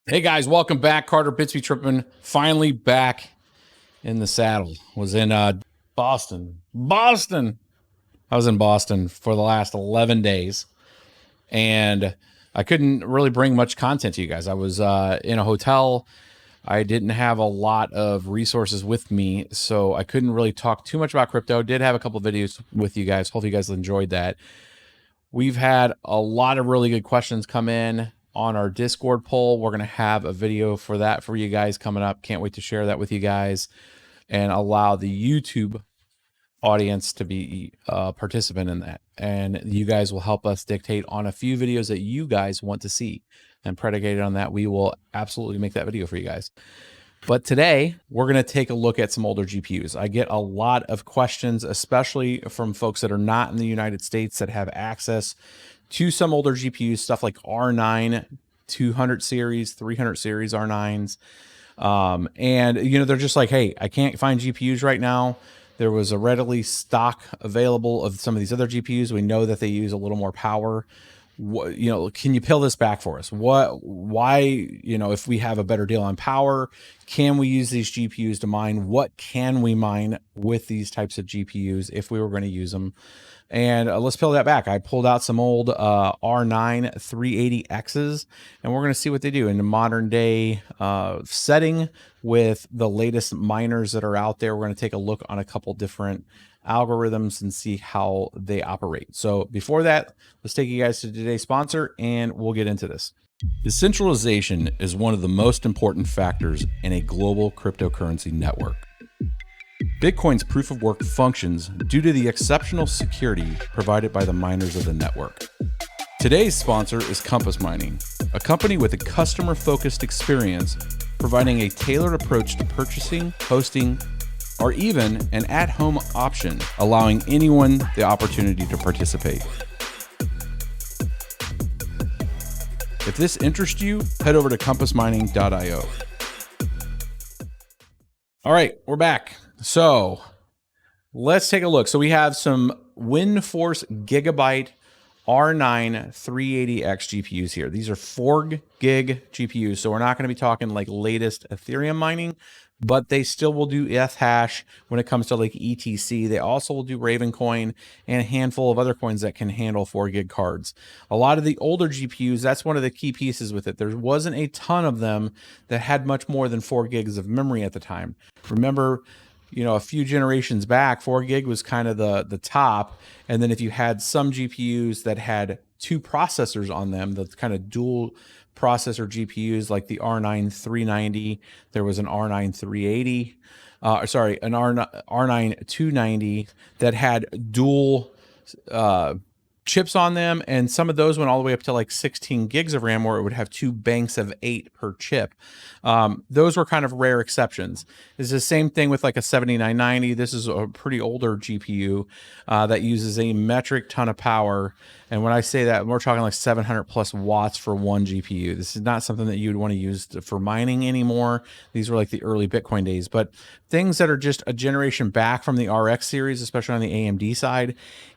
Hey guys, welcome back. Carter BitsBeTrippin, finally back in the saddle. Was in Boston. I was in Boston for the last 11 days, and I couldn't really bring much content to you guys. I was in a hotel. I didn't have a lot of resources with me, so I couldn't really talk too much about crypto. Did have a couple of videos with you guys. Hopefully you guys enjoyed that. We've had a lot of really good questions come in on our Discord poll. We're going to have a video for that for you guys coming up. Can't wait to share that with you guys and allow the YouTube audience to be a participant in that. And you guys will help us dictate on a few videos that you guys want to see. And predicated on that, we will absolutely make that video for you guys. But today, we're going to take a look at some older GPUs. I get a lot of questions, especially from folks that are not in the United States that have access to some older GPUs, stuff like R9, 200 series, 300 series R9s. And, you know, they're just like, hey, I can't find GPUs right now. There was a readily stock available of some of these other GPUs. We know that they use a little more power. What, you know, can you peel this back for us? Why, you know, if we have a better deal on power, can we use these GPUs to mine? What can we mine with these types of GPUs if we were going to use them? And let's peel that back. I pulled out some old R9 380Xs, and we're going to see what they do in the modern day setting with the latest miners that are out there. We're going to take a look on a couple different algorithms and see how they operate. So before that, let's take you guys to today's sponsor and we'll get into this. Decentralization is one of the most important factors in a global cryptocurrency network. Bitcoin's proof of work functions due to the exceptional security provided by the miners of the network. Today's sponsor is Compass Mining, a company with a customer-focused experience providing a tailored approach to purchasing, hosting, or even an at-home option, allowing anyone the opportunity to participate. If this interests you, head over to compassmining.io. All right, we're back. So let's take a look. So we have some WindForce Gigabyte R9 380X GPUs here. These are 4 gig GPUs. So we're not going to be talking like latest Ethereum mining, but they still will do Ethash when it comes to like ETC. They also will do Ravencoin and a handful of other coins that can handle 4 gig cards. A lot of the older GPUs, that's one of the key pieces with it. There wasn't a ton of them that had much more than 4 gigs of memory at the time. Remember, you know, a few generations back, 4 gig was kind of the top. And then if you had some GPUs that had 2 processors on them, the kind of dual processor GPUs like the R9 390, there was an R9 380, an R9 290 that had dual chips on them, and some of those went all the way up to like 16 gigs of RAM, where it would have 2 banks of 8 per chip. Those were kind of rare exceptions. It's the same thing with like a 7990. This is a pretty older GPU that uses a metric ton of power. And when I say that, we're talking like 700 plus watts for one GPU. This is not something that you'd want to use for mining anymore. These were like the early Bitcoin days, but things that are just a generation back from the RX series, especially on the AMD side,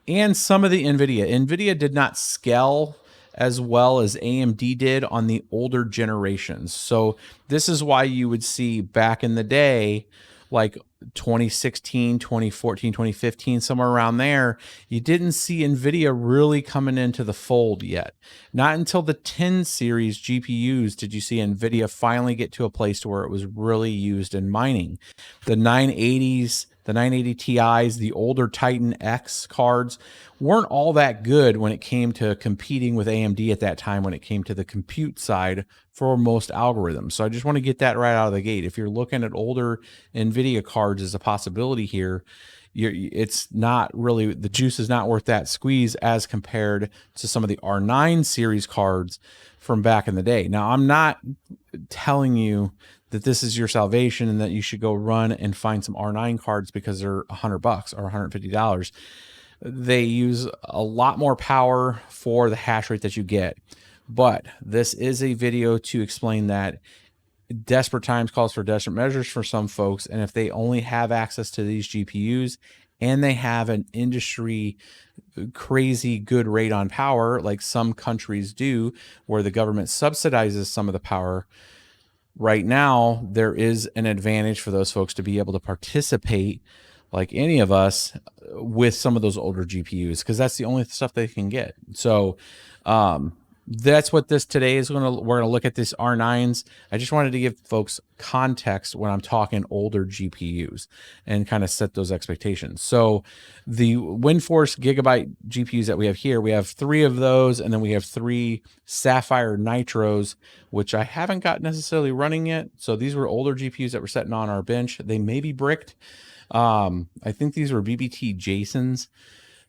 and some of the NVIDIA. NVIDIA did not scale as well as AMD did on the older generations. So this is why you would see back in the day, like 2016, 2014, 2015, somewhere around there, you didn't see NVIDIA really coming into the fold yet. Not until the 10 series GPUs did you see NVIDIA finally get to a place to where it was really used in mining. The 980s, the 980 Ti's, the older Titan X cards weren't all that good when it came to competing with AMD at that time when it came to the compute side for most algorithms. So I just want to get that right out of the gate. If you're looking at older NVIDIA cards as a possibility here, it's not really, the juice is not worth that squeeze as compared to some of the R9 series cards from back in the day. Now, I'm not telling you that this is your salvation and that you should go run and find some R9 cards because they're $100 or $150. They use a lot more power for the hash rate that you get. But this is a video to explain that desperate times calls for desperate measures for some folks. And if they only have access to these GPUs and they have an industry crazy good rate on power, like some countries do, where the government subsidizes some of the power, right now there is an advantage for those folks to be able to participate, like any of us, with some of those older GPUs, because that's the only stuff they can get. So that's what this today is we're gonna look at this R9s. I just wanted to give folks context when I'm talking older GPUs and kind of set those expectations. So the WindForce Gigabyte GPUs that we have here, we have 3 of those, and then we have 3 Sapphire Nitros, which I haven't got necessarily running yet. So these were older GPUs that were sitting on our bench. They may be bricked. I think these were BBT Jason's.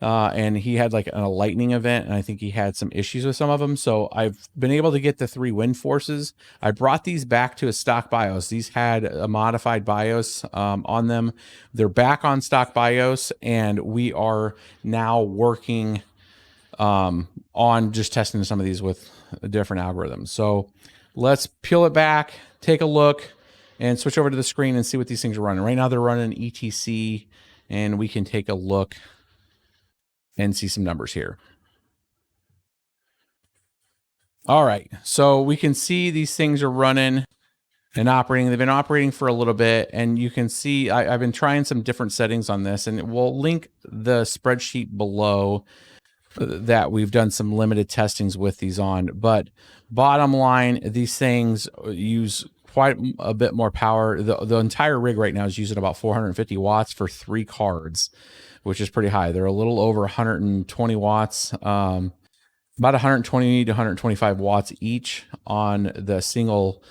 And he had like a lightning event, and I think he had some issues with some of them. So I've been able to get the 3 WindForces. I brought these back to a stock BIOS. These had a modified BIOS on them. They're back on stock BIOS, and we are now working on just testing some of these with different algorithms. So let's peel it back, take a look, and switch over to the screen and see what these things are running. Right now they're running ETC, and we can take a look and see some numbers here. All right, so we can see these things are running and operating. They've been operating for a little bit, and you can see I've been trying some different settings on this, and we'll link the spreadsheet below that we've done some limited testings with these on. But bottom line, these things use quite a bit more power. The entire rig right now is using about 450 watts for 3 cards, which is pretty high. They're a little over 120 watts, about 120 to 125 watts each on the single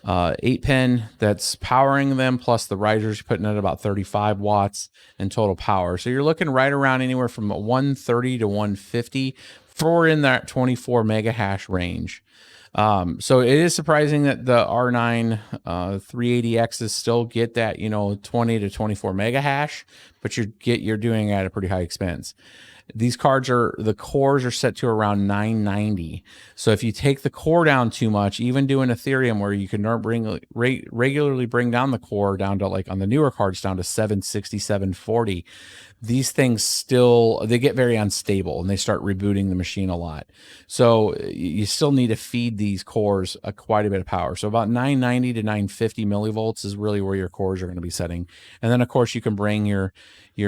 8-pin that's powering them, plus the risers putting at about 35 watts in total power. So you're looking right around anywhere from 130 to 150 for in that 24 mega hash range. So it is surprising that the R9 380Xs still get that, 20 to 24 mega hash, but you're doing it at a pretty high expense. These cards the cores are set to around 990. So if you take the core down too much, even doing Ethereum where you can regularly bring down the core down to, like on the newer cards, down to 760, 740, these things they get very unstable and they start rebooting the machine a lot. So you still need to feed these cores quite a bit of power. So about 990 to 950 millivolts is really where your cores are going to be setting. And then of course you can bring your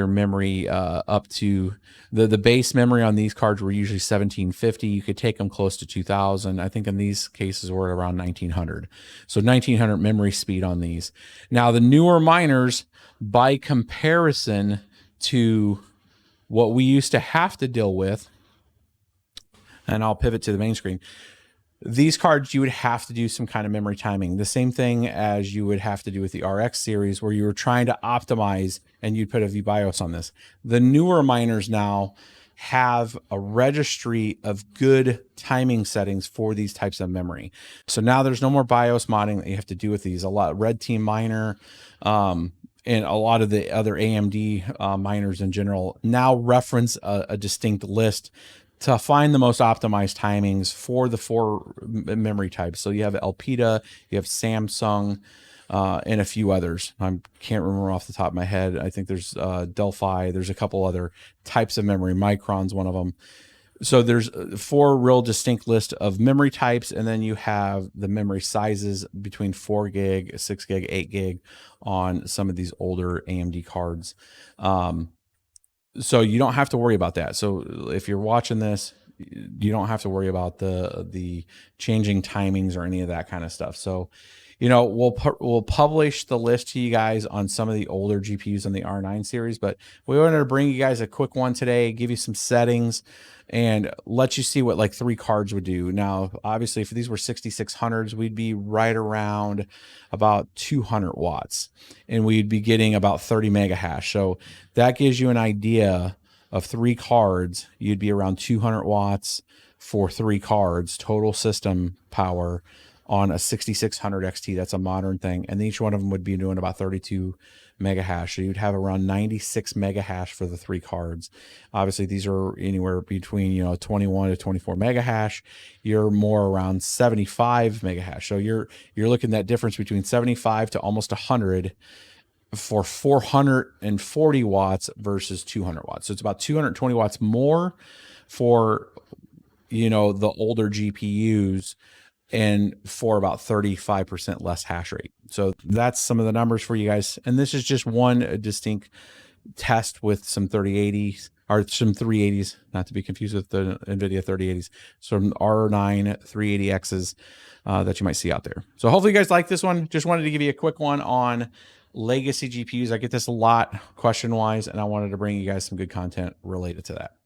memory up to the base memory on these cards were usually 1750. You could take them close to 2000. I think in these cases we're at around 1900. So 1900 memory speed on these. Now the newer miners, by comparison to what we used to have to deal with, and I'll pivot to the main screen. These cards, you would have to do some kind of memory timing. The same thing as you would have to do with the RX series, where you were trying to optimize and you'd put a VBIOS on this. The newer miners now have a registry of good timing settings for these types of memory. So now there's no more BIOS modding that you have to do with these. A lot Red Team Miner, and a lot of the other AMD miners in general now reference a distinct list to find the most optimized timings for the 4 memory types. So you have Elpida, you have Samsung, and a few others. I can't remember off the top of my head. I think there's Delphi. There's a couple other types of memory. Micron's one of them. So there's 4 real distinct list of memory types, and then you have the memory sizes between 4 gig, 6 gig, 8 gig on some of these older AMD cards. So you don't have to worry about that. So if you're watching this, you don't have to worry about the changing timings or any of that kind of stuff. So, we'll publish the list to you guys on some of the older GPUs on the R9 series, but we wanted to bring you guys a quick one today, give you some settings, and let you see what like 3 cards would do. Now, obviously, if these were 6600s, we'd be right around about 200 watts, and we'd be getting about 30 mega hash. So that gives you an idea of 3 cards. You'd be around 200 watts for 3 cards, total system power on a 6600 XT. That's a modern thing. And each one of them would be doing about 32 mega hash. So you'd have around 96 mega hash for the 3 cards. Obviously, these are anywhere between 21 to 24 mega hash. You're more around 75 mega hash. So you're looking at that difference between 75 to almost 100 for 440 watts versus 200 watts. So it's about 220 watts more for the older GPUs and for about 35% less hash rate. So that's some of the numbers for you guys. And this is just one distinct test with some 3080s or some 380s, not to be confused with the NVIDIA 3080s, some R9 380Xs that you might see out there. So hopefully you guys like this one. Just wanted to give you a quick one on legacy GPUs. I get this a lot question-wise, and I wanted to bring you guys some good content related to that.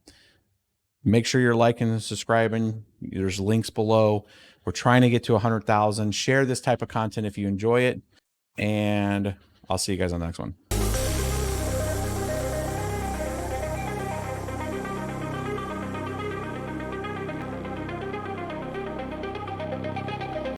Make sure you're liking and subscribing. There's links below. We're trying to get to 100,000. Share this type of content if you enjoy it, and I'll see you guys on the next one.